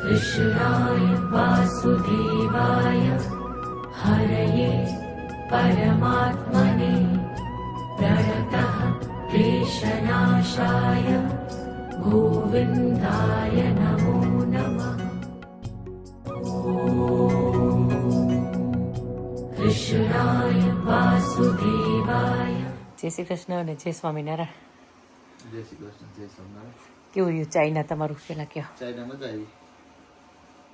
कृष्णाय वासुदेवाय हरये परमात्मने प्रणतः क्लेशनाशाय गोविन्दाय नमो नमः। कृष्णाय वासुदेवाय। જય શ્રી કૃષ્ણ અને જય સ્વામિનારાયણ. જય શ્રી કૃષ્ણ, જય સ્વામિનારાયણ. કેવું રહ્યું ચાઇના તમારું? પેલા કયો ચાઇના મજા આવી.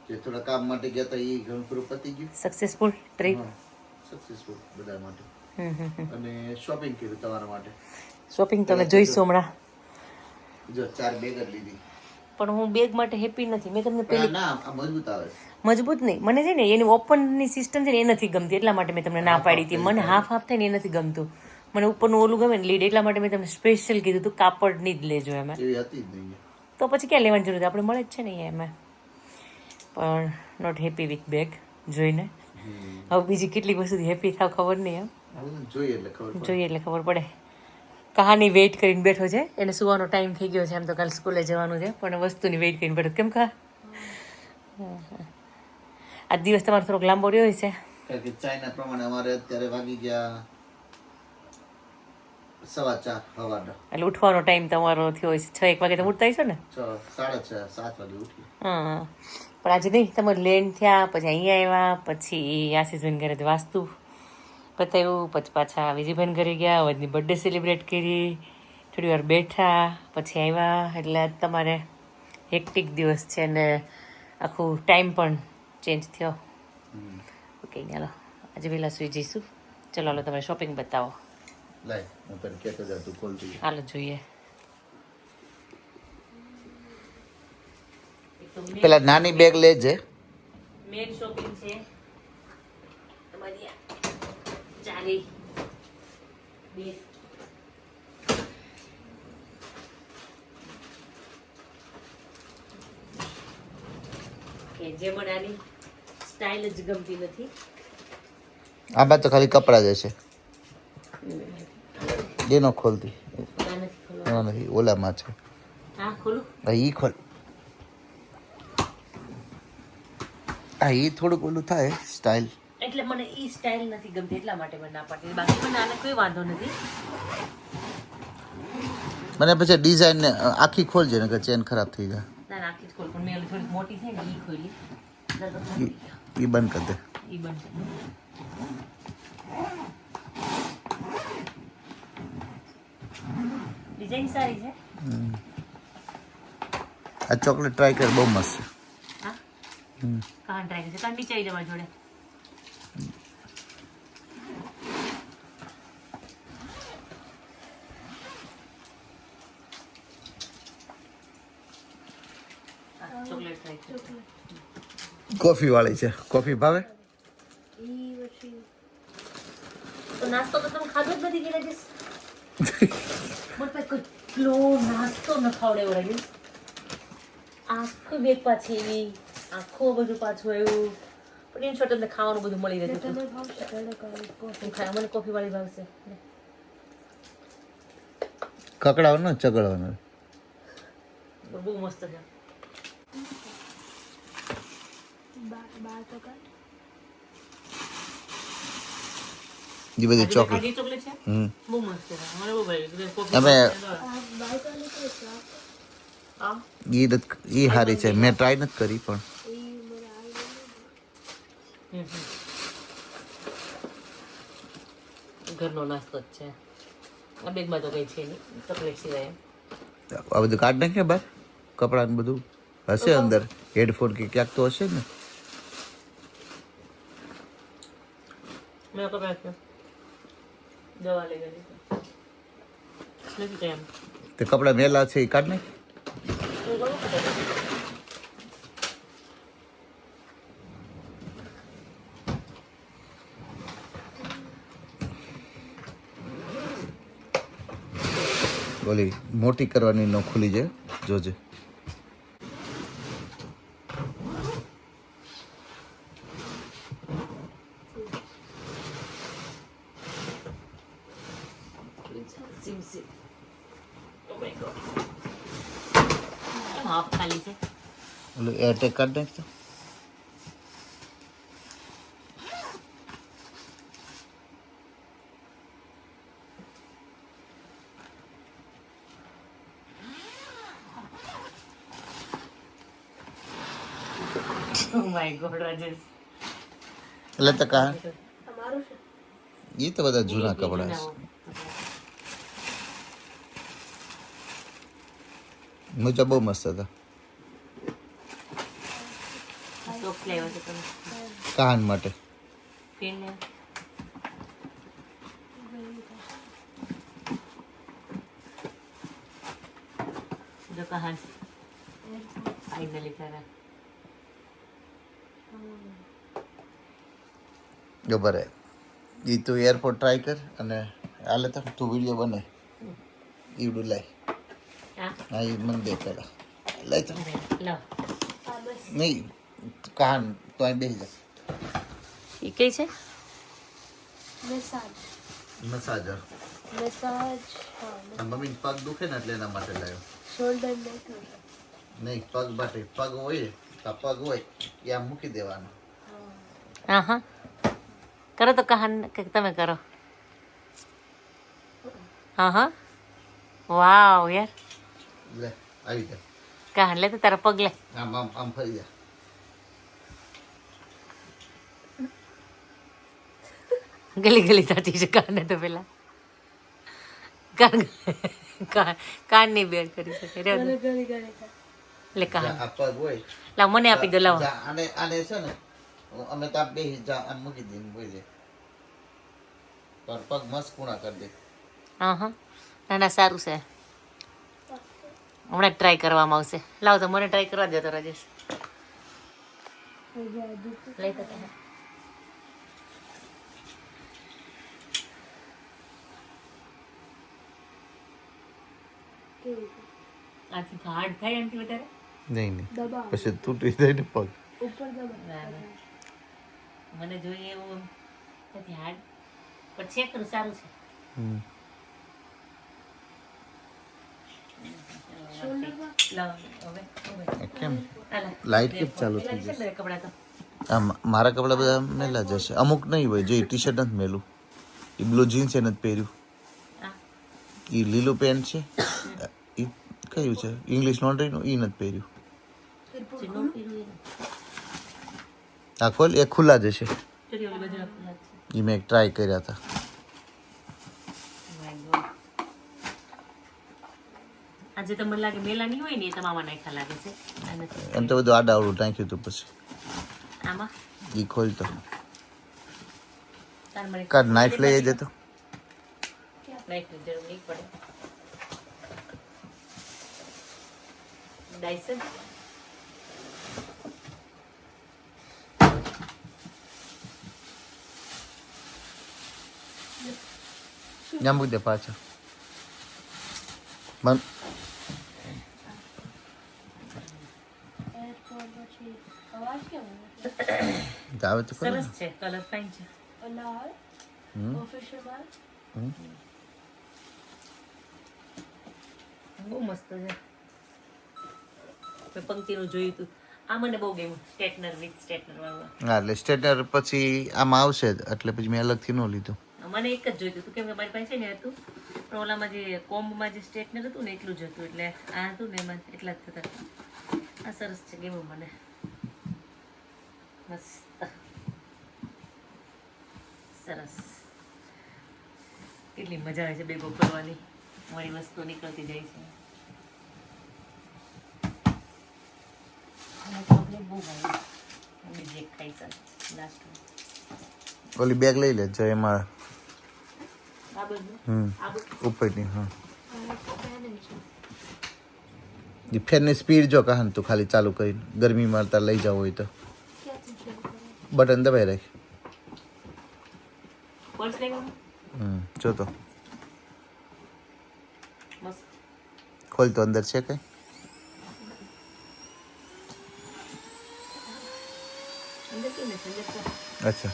જે થોડા કામ માટે ગયા હતા એ ઘણું પૂરું પતી ગયું. Successful trip? સક્સેસફુલ બધા માટે. અને શોપિંગ કર્યું તમારા માટે. શોપિંગ તમે જોઈશું હમણાં. જો 4 બેગ જ લીધી. પણ હું બેગ માટે હેપી નથી. મેં તમને પેલી ના આ મજબૂત આવે છે. મજબૂત નહીં, મને છે ને એની ઓપનની સિસ્ટમ છે ને એ નથી ગમતી, એટલા માટે મેં તમને ના પાડી હતી. મને હાફ થાય ને એ નથી ગમતું, મને ઉપરનું ઓલું ગમે ને લીડ, એટલા માટે મેં તમને સ્પેશિયલ કીધું હતું કાપડની જ લેજો. એમાં એવી હતી જ નહીં. તો પછી ક્યાં લેવાની જરૂર? આપણે મળે જ છે ને એમાં. પણ નોટ હેપી વિથ બેગ જોઈને. હવે બીજી કેટલીક વસ્તુથી હેપી થાવ ખબર નહીં. જોઈએ એટલે ખબર પડે. કહાની વેઇટ કરીને બેઠો છે, એને સુવાનો ટાઈમ થઈ ગયો છે. એમ તો કાલે સ્કૂલે જવાનું છે, પણ વસ્તુની વેઇટ કરીને બેઠો. કેમ કહા આ દિવસ તમારો થોડોક લાંબો રહ્યો છે? કારણ કે ચાઇના પ્રમાણે અમારે અત્યારે વાગી ગયા 4:15 સવારના. એટલે ઉઠવાનો ટાઈમ તમારો થયો છે 6-1 વાગે તમે ઉઠતા હશો ને? 6, 6:30, 7 વાગે ઉઠી. હા, પણ આજે નહીં, તમારે લેન્ડ થયા, પછી અહીંયા આવ્યા, પછી આશીષભાઈ ઘરે વાસ્તુ પતાવ્યું, પછી પાછા વિજયભાઈ ઘરે ગયા, વધની બર્થડે સેલિબ્રેટ કરી, થોડી વાર બેઠા, પછી આવ્યા. એટલે તમારે હેક્ટિક દિવસ છે ને આખું ટાઈમ પણ ચેન્જ થયો. ઓકે, ચાલો આજે વહેલા સુઈ જઈશું. ચલો હાલો તમે શોપિંગ બતાવો. લાય હું તને કહેતો જાઉં, તું ખોલતી. હાલો જોઈએ. પેલા નાની બેગ લેજે. મેન શોપિંગ છે તમારી ચાલી બેગ. કે જે મને આની સ્ટાઇલ જ ગમતી નથી. આમાં તો ખાલી કપડા જ હશે. એનો ખોલતી નથી, ઓલામાં છે. હા ખોલું. ઈ ખોલ. હા ઈ થોડુંક ઓલું થાય સ્ટાઇલ. એટલે મને ઈ સ્ટાઇલ નથી ગમતી, એટલા માટે મને ના પાડતી. બાકી મને આને કોઈ વાંધો નથી. મને પછી ડિઝાઇન આખી ખોલજે ને કે ચેન ખરાબ થઈ જાય. ના આખી જ ખોલ, પણ મેં થોડી મોટી થઈ ને ઈ ખોલી. ઈ બંધ કરી દે. ઈ બંધ. ડિઝાઇન સારી છે. આ ચોકલેટ ટ્રાય કર, બહુ મસ્ત છે. હા કાન ટ્રાય કરશે. કાન નીચે આવી જવા જોડે. ચોકલેટ ટ્રાય કર. કોફી વાળી છે. કોફી ભાવે? તો નાસ્તો તો તમે ખાધો જ નથી કે રાજેશ? મને પાસે કેટલો નાસ્તો ન ખવડાવ્યો. આખું બેગ પાછી એવી, આખું બધું પાછું આવ્યું. પણ એમ છોટે તમને ખાવાનું બધું મળી રહેતું. મને કોફી વાળી ભાવશે. કકડાવાનું ચગડવાનું. બહુ મસ્ત છે. એ બધી ચોકલેટ છે. બહુ મસ્ત છે. મને બહુ ભાવી. અમે ઈ હારી છે. મેં ટ્રાય નથી કરી પણ ઘરનો નાસ્તો જ છે. આ બેગમાં તો કઈ છે નહીં ચોકલેટ સિવાય. આ બધું કાઢ નાખે બહાર. કપડા ને બધું હશે અંદર. હેડફોન કે ક્યાંક તો હશે ને. મેં કપડા દવા લઈ ગઈ નથી કઈ એમ. તે કપડા મેલા છે એ કાઢ નાખ. ઓલી મોટી કરવાની ન ખુલી જાય, જોજે. હાફ ખાલી છે. ઓલું એરટેગ કાઢ નાખ તો Oh my God, રાજેશ. એટલે તો કહા એ તો બધા જૂના કપડા છે મુજા બહુ મસ્ત હતા Socks લાવ્યા છે તમે. કાન માટે પેન લે. જો કહાન ફાઇનલી તારા ખબર હે એ તું એરપોર્ટ ટ્રાય કર અને હાલે તો તું વિડીયો બને ઈવડું લાય હા હા એ મને દે પેલા લાય તો લાવ નહીં કાન તો અહીં બેસી જા એ કઈ છે મસાજર મમ્મી પગ દુખે ને એટલે એના માટે લાવ્યો નહીં પગ માટે પગ હોય તો પગ હોય એ આમ મૂકી દેવાનો હા હા કરો તો કહાન કે તમે કરો હા હા વાવ યાર લે આવી જા કહાન લે તો તારા પગ લે આમ આમ આમ ફરી જા ગલી ગલી થતી છે કાને તો પેલા કાનની બેડ કરી શકે રે લે કાન આ પગ હોય લાવ મને આપી દો લાવો જા, આને આને છે ને અમે તો આમ બેસી જા આમ મૂકી દઈએ બોલી દે પર પગ મસ્ત કુણા કરી દે હા હા ના ના સારું છે હમણાં ટ્રાય કરવામાં આવશે લાવ તો મને ટ્રાય કરવા દો તો રાજેશ લઈ તો તમે. આથી હાર્ડ થાય એનાથી વધારે નહીં નહીં પછી તૂટી જાય ને પગ ના, ના. મને જોઈએ એવું નથી હાર્ડ પણ ચેક કરું સારું છે લાવ હવે કેમ હાલો. લાઈટ કેમ ચાલુ થઈ છે જશે ને કપડાં તો આ મારા કપડા બધા મેલા જશે અમુક નહીં હોય જો ટી શર્ટ નથી મેલું એ બ્લુ જીન્સ એ નથી પહેર્યું આ એ લીલું પેન્ટ છે એ કયું છે ઇંગ્લિશ લોન્ડ્રીનું એ નથી પહેર્યું ચીનો પીરું આ ખોલ એ ખુલ્લા જશે ચોરી ઓલી બાજુ ખુલ્લા છે એ મેં એક ટ્રાય કર્યા હતા My God. આજે તો મને લાગે મેલા નહીં હોય ને એ તમામાં નાખ્યા લાગે છે આ નથી. એમ તો બધું આડાવડું નાખ્યું હતું પછી આમાં એ ખોલતો તાર મને કાઢ નાઇફ લઈ જતો નાઈફની જરૂર નહીં પડે ડાયસન ત્યાં મૂકી દે પાછા મન આવે તો ખરું સરસ છે કલર ફાઇન છે બહુ મસ્ત છે મેં પંક્તિનું જોયું હતું આ મને બહુ ગમ્યું સ્ટ્રેટનર વિથ સ્ટ્રેટનર વાળું હા એટલે સ્ટેટર પછી આમાં આવશે જ એટલે પછી મેં અલગથી ન લીધું મને એક જ જોઈતું હતું કેમ કે મારી પાસે ને હતું પણ ઓલામાં જે કોમ્બમાં જે સ્ટ્રેટનર હતું ને એટલું જ હતું એટલે આ હતું ને એમાં એટલા જ થતા આ સરસ છે ગમ્યું મને મસ્ત સરસ કેટલી મજા આવે છે બેગો કરવાની મારી વસ્તુ નીકળતી જાય છે મને ચોકલેટ બહુ ભાવે બીજી એક ખાઈ ચાલ લાસ્ટ ઓલી બેગ લઈ લે જો એમાં આ બધું આ બધું ઉપરની હા એ ફેનની સ્પીડ જો કહાન તું ખાલી ચાલુ કરીને ગરમીમાં તાર લઈ જાવ હોય તો બટન દબાઈ રાખ પર્સ લેવાનું જો તો મસ્ત ખોલ તો અંદર છે કઈ અંદર કેમ છે અંદર તો અચ્છા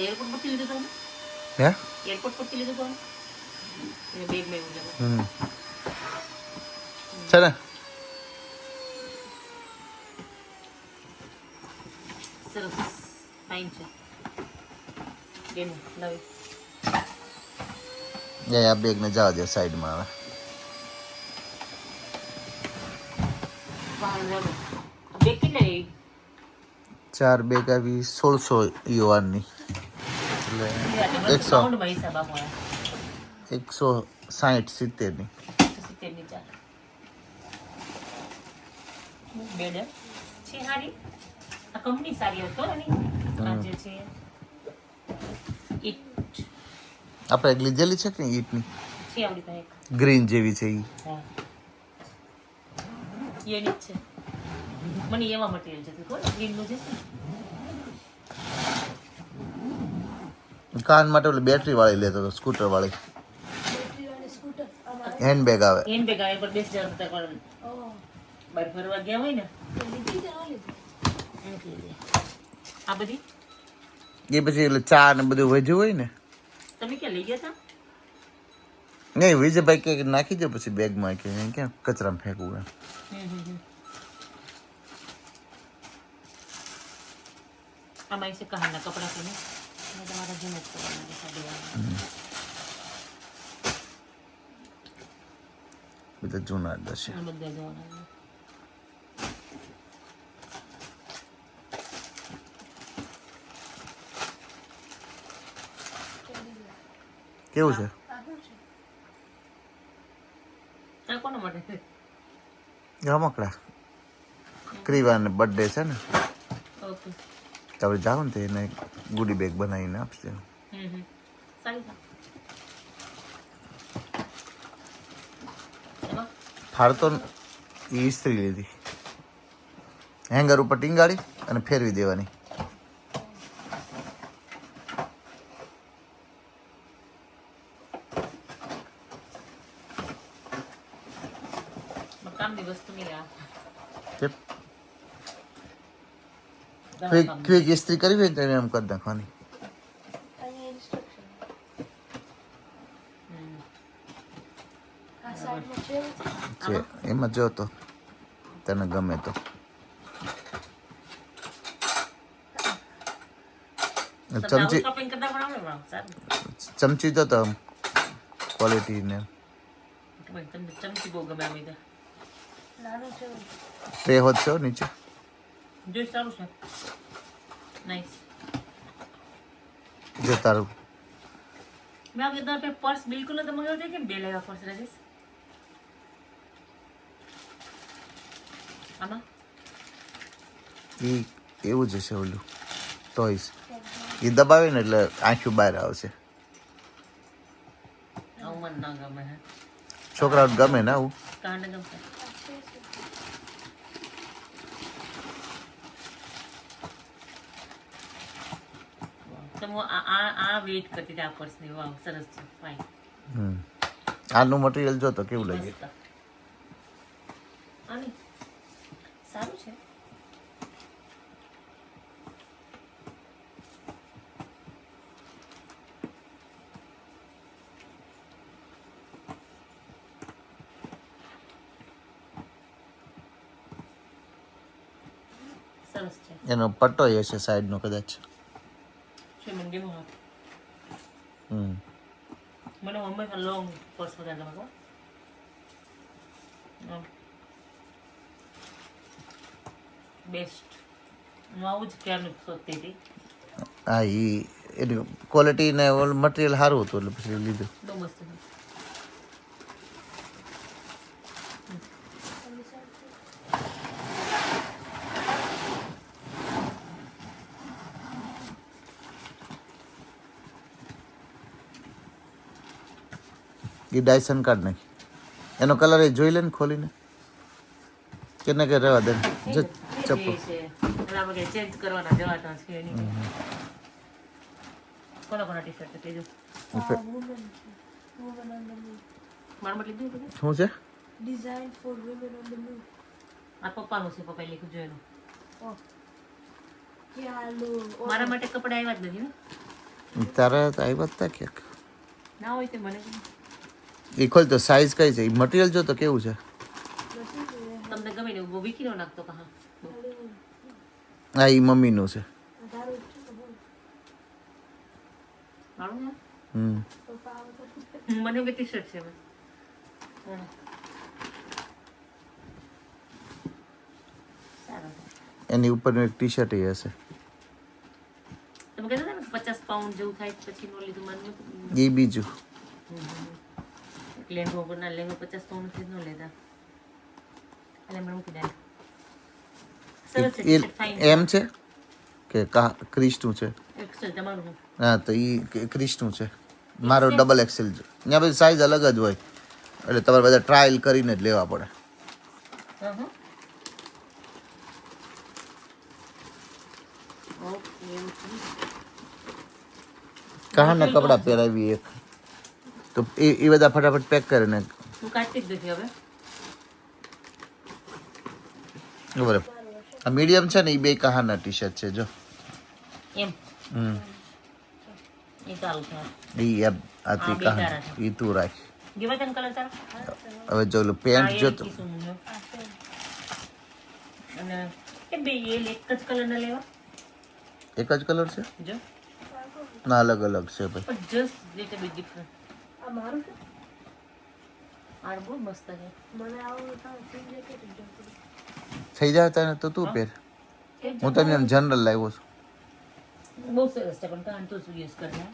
એરપોર્ટ પરથી લીધું તમે હે એરપોર્ટ પરથી લીધું તમે એ બેગ મેં એવું લેવું છે ને સરસ ફાઇન છે ડેમો નવી આ બેગને જવા દે સાઈડમાં આવે. બેગ કેટલા લેવી 4 બેગ આવી 1600 યુઆનની એટલે 100 પાઉન્ડમાં હિસાબ આપો 160-70ની. 70 ની ચાલ બેડ છે સારી આ કંપની સારી હતો ને આ જે છે ઈટ આપણે એક લીધેલી છે કે ઈટની છે આવડી પાસે એક ગ્રીન જેવી છે ઈ. હા એની જ છે મને એવા મટીરિયલ છે ખબર ગ્રીનનું છે કાન માટે ઓલી બેટરી વાળી લેતો હતો સ્કૂટર વાળી હેન્ડ બેગ આવે. હેન્ડ બેગ આવે પર 20,000 રૂપિયા પણ બહાર ફરવા ગયા હોય ને આ બધી એ પછી એટલે ચા ને બધું વધ્યું હોય ને તમે ક્યાં લઈ ગયા હતા નહીં વિજયભાઈ કે નાખી દો પછી બેગમાં કે ક્યાં કચરામાં ફેંકવું એમ. આમાં છે કહાના કપડા છે ને તમારા જેમ જ કરવાના બધા જૂના દશે. બધા જોવાના કેવું છે આ કોના માટે રમકડા ક્રીવાને બર્થડે છે ને ઓકે આપણે જાઓ ને તો એને ગુડી બેગ બનાવીને આપશે. સારી ફાળતો એ ઇસ્ત્રી લીધી હેંગર ઉપર ટીંગાડી અને ફેરવી દેવાની. કામની વસ્તુ નહીં આ ક્વિક ઇસ્ત્રી કરવી હોય ને તો એને એમ કરી નાખવાની. છે એમાં જો તો તને ગમે તો ચમચી ચમચી તો તો ક્વોલિટી ને ચમચી બહુ ગમે આવી ટ્રે હોત છો નીચે જોઈ સારું છે નાઈસ જો તારું મેં આ કીધું કે પર્સ બિલકુલ નથી મંગાવ્યું કે બે લેવા પર્સ રાજેશ આમાં એ એવું જ હશે ઓલું ટોયસ એ દબાવે ને એટલે આંખું બહાર આવશે. આવું મને ના ગમે હે છોકરાઓને ગમે ને આવું. કાંડે ગમશે તો હું આ વેઇટ કરતી હતી આ પર્સની વાવ સરસ છે ફાઇન આનું મટીરિયલ જો તો કેવું લાગે. આની સારું છે સરસ છે એનો પટ્ટો હશે સાઈડનો કદાચ. છે મને ગેમો હાથ મને હંમેશા લોંગ પર્સ વધારે ગમે ખબર બેસ્ટ હું આવું જ ક્યારનું શોધતી હતી હા એની ક્વોલિટી ને ઓલું મટીરિયલ સારું હતું એટલે પછી લીધું. બહુ મસ્ત હતું એ ડાયસન કાર્ડ નાખી એનો કલર એ જોઈ લે ને ખોલીને કે કે રહેવા દે જો ચપ્પલ ચેન્જ કરવાના જવાના છે એની કોના કોના ટી શર્ટ કહેજો મારા માટે લીધું બધું શું છે Design for women on the move. આ પપ્પાનું છે પપ્પાએ લખ્યું જોયેલું Oh. Yeah, no. મારા માટે કપડા આવ્યા જ નથી ને તારા આવ્યા હતા ક્યાંક ના હોય તે મને એ ખોલ તો સાઈઝ કઈ છે એ મટીરિયલ જો તો કેવું છે. તમને ગમે ને વીકી નો નાખતો કહા હા એ મમ્મીનું છે તારું છે ને બોલ. મારું ને પપ્પા આવે તો મને બી ટી શર્ટ છે હવે. સારું એની ઉપરનું એક ટી શર્ટ હશે તમે કહેતા હતા ને 50 પાઉન્ડ જેવું થાય પછી નો લીધું મને એ બીજું લેંગો ના લેંગો 50 પાઉન્ડ થી નો લેતા એટલે મને મૂકી દે સરસ છે એ ટી-શર્ટ ફાઇન એમ છે કે ક્રિસ્ટનું છે એક્સેલ તમારું હા તો એ ક્રિસ્ટનું છે મારો ડબલ એક્સેલ છે ત્યાં બધી સાઇઝ અલગ જ હોય એટલે તમારે બધા ટ્રાયલ કરીને જ લેવા પડે કહાના કપડાં પહેરાવી એક તો એ બધા ફટાફટ પેક કરીને હું કાઢતી જ નથી હવે બરાબર આ મીડિયમ છે ને એ બે કહાના ટી શર્ટ છે જો એમ એ સારું છે ઈ આતી બે કહાના સારા છે. ઈ તું રાખ ગીવા તને કલર ચાલો હવે જો ઓલું પેન્ટ જો તો અને એ બે એ એક જ કલર ના લેવા એક જ કલર છે જો ના અલગ અલગ છે ભાઈ પણ જસ્ટ લિટલ બિટ ડિફરન્ટ આ મારું છે આ બહુ મસ્ત છે મને આવું તો ફીલ જેકેટ જ જતું થઈ જાય તને તો તું પહેર હું તને જનરલ લાવ્યો છું બહુ સરસ છે પણ કાન તો શું યુઝ કરના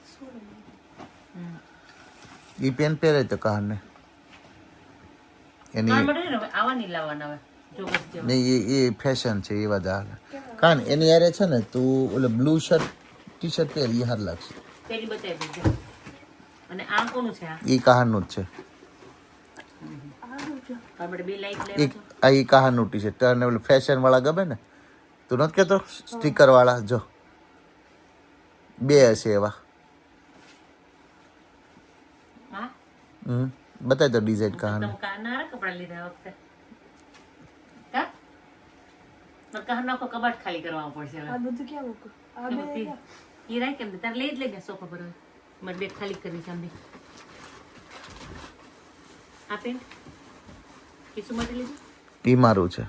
શું ઈ પેન્ટ પહેરે તો કહાને એની કાન માટે ને આવા નહીં લાવવાના હવે જો બસ જેવા. નહીં એ ફેશન છે એ બધા હાલે કાન એની યારે છે ને તું ઓલો બ્લુ શર્ટ ટી શર્ટ પહેર એ હાર લાગશે પેલી બતાવી દેજો અને આ કોનું છે આ એ કહાનનું જ છે આનું છે કાન માટે બે લાઈટ એ લેવા છો આ એ કહાનનું ટી શર્ટ તને ઓલું ફેશન વાળા ગમે ને તું નથી કહેતો સ્ટીકર વાળા જો બે હશે એવા હા બતાવી દો ડિઝાઇન કહાને તમે કાનના કપડા લીધા આ વખતે કા પણ કાન નાખો કબાટ ખાલી કરવા પડશે હવે આ બધું ક્યાં મૂકું આ બે ક્યાં? એ રાખ કેમ તારે લઈ જ લઈ ગયા સોફા પર હવે મારે બેગ ખાલી કરી છે આંબી આ પેન્ટ કિસુ માટે લીધું એ મારું છે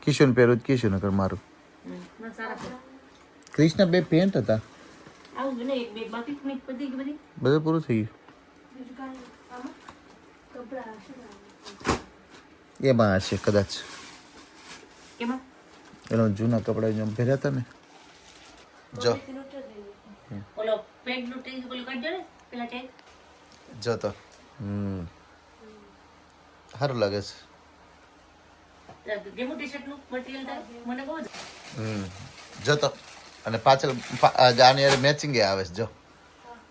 કિશુન પહેરું જ કિશુન નકર મારું ના સારા છે ક્રિષ્ના બે પેન્ટ હતા આવું જ ને એક બેગ બાકી મિક બધી કે બધી બધું પૂરું થઈ બીજું કાંઈ આમાં કપડાં હશે ને ગયું એમાં હશે કદાચ કેમાં એનો જૂના કપડા જો પહેર્યા હતા ને જો એનો તો લઈ લો. ઓલો પેન્ટ નું ટેગ ઓલું કાઢજો ને પેલા ટેગ જો તો સારું લાગે છે ગેમો ટી શર્ટ નું મટીરિયલ થાય મને બહુ જ જો તો અને પાછળ આની યાર મેચિંગ આવે છે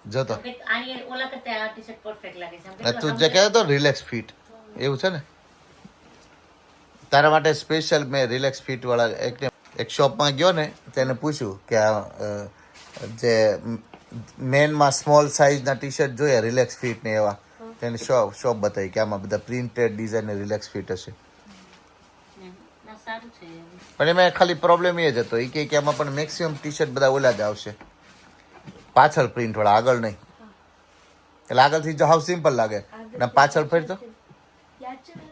જો તો આની ઓલા કરતા આ ટી શર્ટ પરફેક્ટ લાગે છે આમ અને તું જે કહેતો રિલેક્સ ફિટ એવું છે ને તારા માટે સ્પેશિયલ મેં રિલેક્સ ફિટ વાળા એક શોપમાં ગયો ને તેને પૂછ્યું કે આ જે મેનમાં સ્મોલ સાઇઝના ટી શર્ટ જોઈએ રિલેક્સ ફિટ ને એવા તેને શોપ બતાવી કે આમાં બધા પ્રિન્ટેડ ડિઝાઇન ને રિલેક્સ ફિટ હશે ના સારું છે પણ એમાં ખાલી પ્રોબ્લેમ એ જ હતો એ કે આમાં પણ મેક્સિમમ ટી શર્ટ બધા ઓલા જ આવશે પાછળ પ્રિન્ટ વાળા આગળ નહીં એટલે આગળથી જો હાવ સિમ્પલ લાગે અને પાછળ ફેર તો યાદ છે ને?